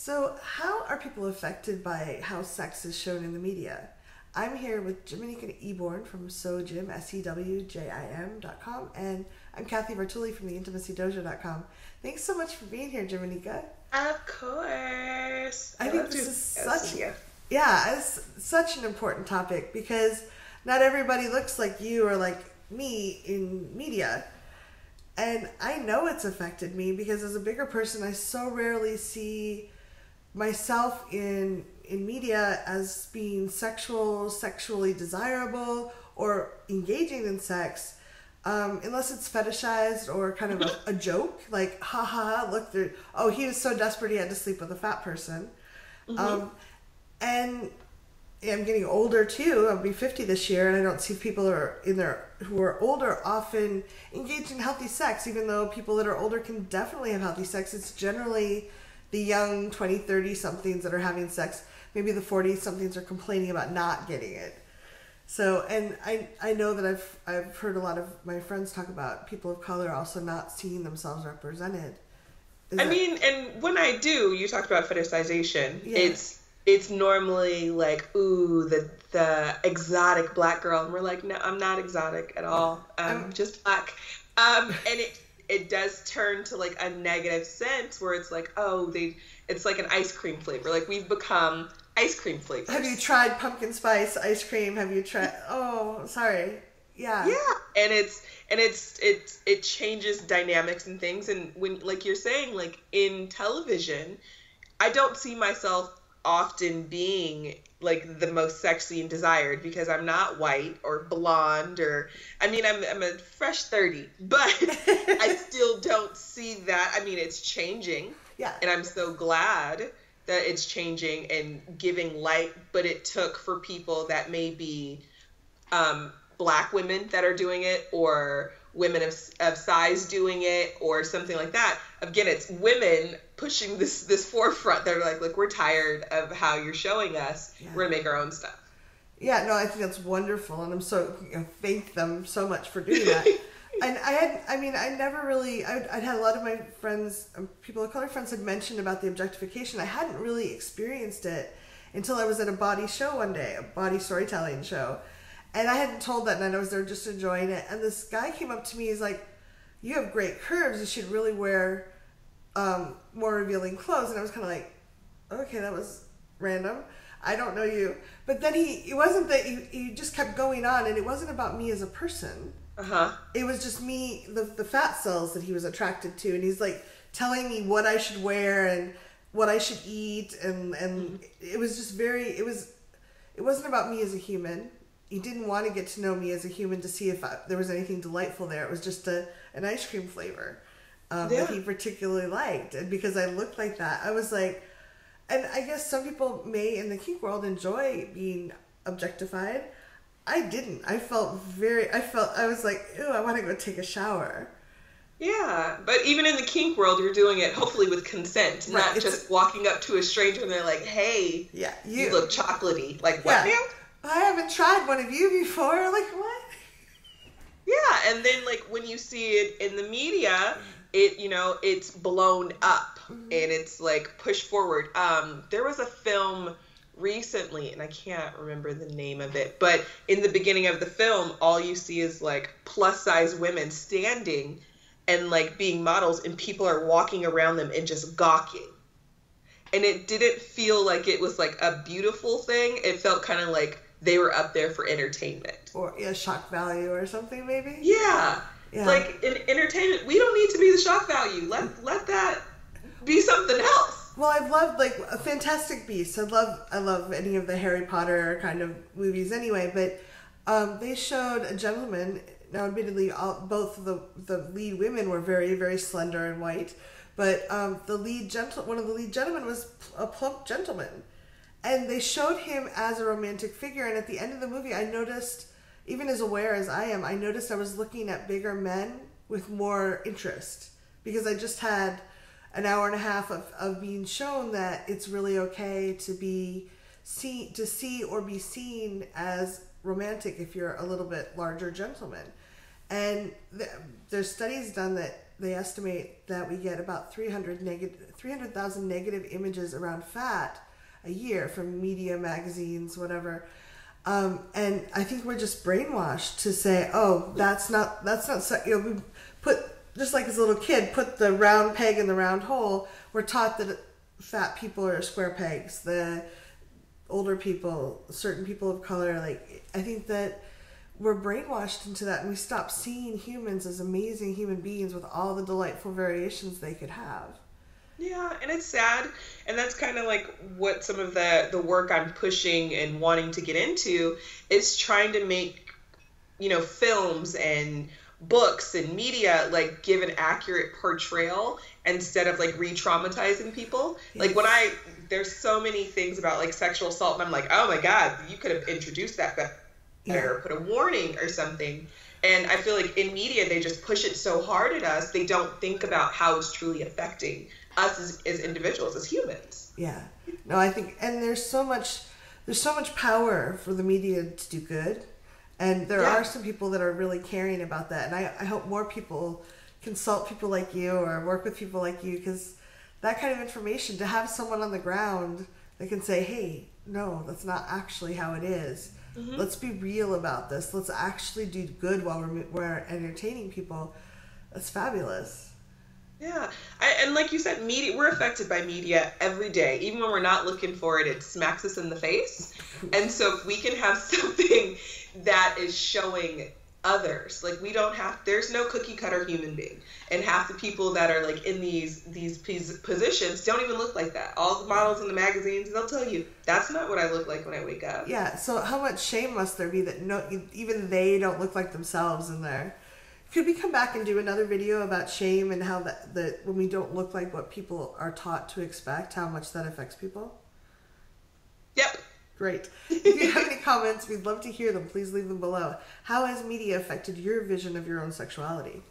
So, how are people affected by how sex is shown in the media? I'm here with Jimanekia and Eborn from SewJim, SEWJIM.com, and I'm Cathy Vartuli from the IntimacyDojo.com. Thanks so much for being here, Jimanekia. Of course. I think this is such an important topic because not everybody looks like you or like me in media. And I know it's affected me because as a bigger person, I so rarely see myself in media as being sexually desirable, or engaging in sex, unless it's fetishized or kind of a joke, like, ha ha, look, he was so desperate he had to sleep with a fat person. And I'm getting older too. I'll be 50 this year, and I don't see people who are older often engaged in healthy sex, even though people that are older can definitely have healthy sex. It's generally the young 20, 30 somethings that are having sex. Maybe the 40 somethings are complaining about not getting it. So, and I know that I've heard a lot of my friends talk about people of color also not seeing themselves represented. And when I do, you talked about fetishization. Yeah. It's normally like, ooh, the exotic black girl, and we're like, no, I'm not exotic at all. I'm just black. And it does turn to like a negative sense where it's like, it's like an ice cream flavor. Like, we've become ice cream flavors. Have you tried pumpkin spice ice cream? Have you tried? Oh, sorry. Yeah. Yeah. And it changes dynamics and things. And when, like you're saying, like in television, I don't see myself often being like the most sexy and desired because I'm not white or blonde I'm a fresh 30, but I still don't see that. I mean, it's changing. Yeah. And I'm so glad that it's changing and giving light, but it took for people that may be black women that are doing it, or women of size doing it, or something like that. Again, it's women pushing this forefront. They're like, look, we're tired of how you're showing us. Yeah. We're gonna make our own stuff. Yeah, no, I think that's wonderful, and I'm so thank them so much for doing that. And I'd had a lot of my friends, people of color friends, had mentioned about the objectification. I hadn't really experienced it until I was at a body show one day, a body storytelling show. And I hadn't told that night. I was there just enjoying it. And this guy came up to me. He's like, you have great curves. You should really wear more revealing clothes. And I was kind of like, okay, that was random. I don't know you. But then it wasn't that he just kept going on. And it wasn't about me as a person. It was just me, the fat cells that he was attracted to. And he's like telling me what I should wear and what I should eat. And it was just it wasn't about me as a human. He didn't want to get to know me as a human to see if there was anything delightful there. It was just an ice cream flavor that he particularly liked. And because I looked like that, I was like, and I guess some people may in the kink world enjoy being objectified. I didn't. I was like, ew, I want to go take a shower. Yeah, but even in the kink world, you're doing it hopefully with consent, not just walking up to a stranger and they're like, hey, you look chocolatey. Like, what now? I haven't tried one of you before. Like, what? Yeah, and then like when you see it in the media, it's blown up and it's like pushed forward. There was a film recently, and I can't remember the name of it, but in the beginning of the film, all you see is like plus size women standing and like being models, and people are walking around them and just gawking. And it didn't feel like it was like a beautiful thing. It felt kind of like they were up there for entertainment. Or shock value or something maybe? Yeah. Like in entertainment, we don't need to be the shock value. Let that be something else. Well, I've loved like a Fantastic Beasts. I love any of the Harry Potter kind of movies anyway, but they showed a gentleman. Now admittedly both the lead women were very, very slender and white, but one of the lead gentlemen was a plump gentleman. And they showed him as a romantic figure. And at the end of the movie, I noticed, even as aware as I am, I was looking at bigger men with more interest. Because I just had an hour and a half of being shown that it's really okay to see or be seen as romantic if you're a little bit larger gentleman. And there's studies done that they estimate that we get about 300,000 negative images around fat a year from media, magazines, whatever. And I think we're just brainwashed to say, oh, that's not, we put, just like as a little kid, put the round peg in the round hole. We're taught that fat people are square pegs. The older people, certain people of color, like, I think that we're brainwashed into that, and we stop seeing humans as amazing human beings with all the delightful variations they could have. Yeah, and it's sad, and that's kind of like what some of the work I'm pushing and wanting to get into is trying to make, films and books and media like give an accurate portrayal instead of like re-traumatizing people. Yes. Like there's so many things about like sexual assault, and I'm like, oh my God, you could have introduced that better, or put a warning or something. And I feel like in media, they just push it so hard at us, they don't think about how it's truly affecting us as individuals, as humans. Yeah. No, I think, and there's so much power for the media to do good. And there are some people that are really caring about that. And I hope more people consult people like you or work with people like you, because that kind of information, to have someone on the ground that can say, hey, no, that's not actually how it is. Mm-hmm. Let's be real about this. Let's actually do good while we're entertaining people. That's fabulous. Yeah. And like you said, media, we're affected by media every day. Even when we're not looking for it, it smacks us in the face. And so if we can have something that is showing others, like there's no cookie cutter human being. And half the people that are like in these positions don't even look like that. All the models in the magazines, they'll tell you, that's not what I look like when I wake up. Yeah. So how much shame must there be that even they don't look like themselves in there? Could we come back and do another video about shame and how that when we don't look like what people are taught to expect, how much that affects people? Yep. Great. If you have any comments, we'd love to hear them. Please leave them below. How has media affected your vision of your own sexuality?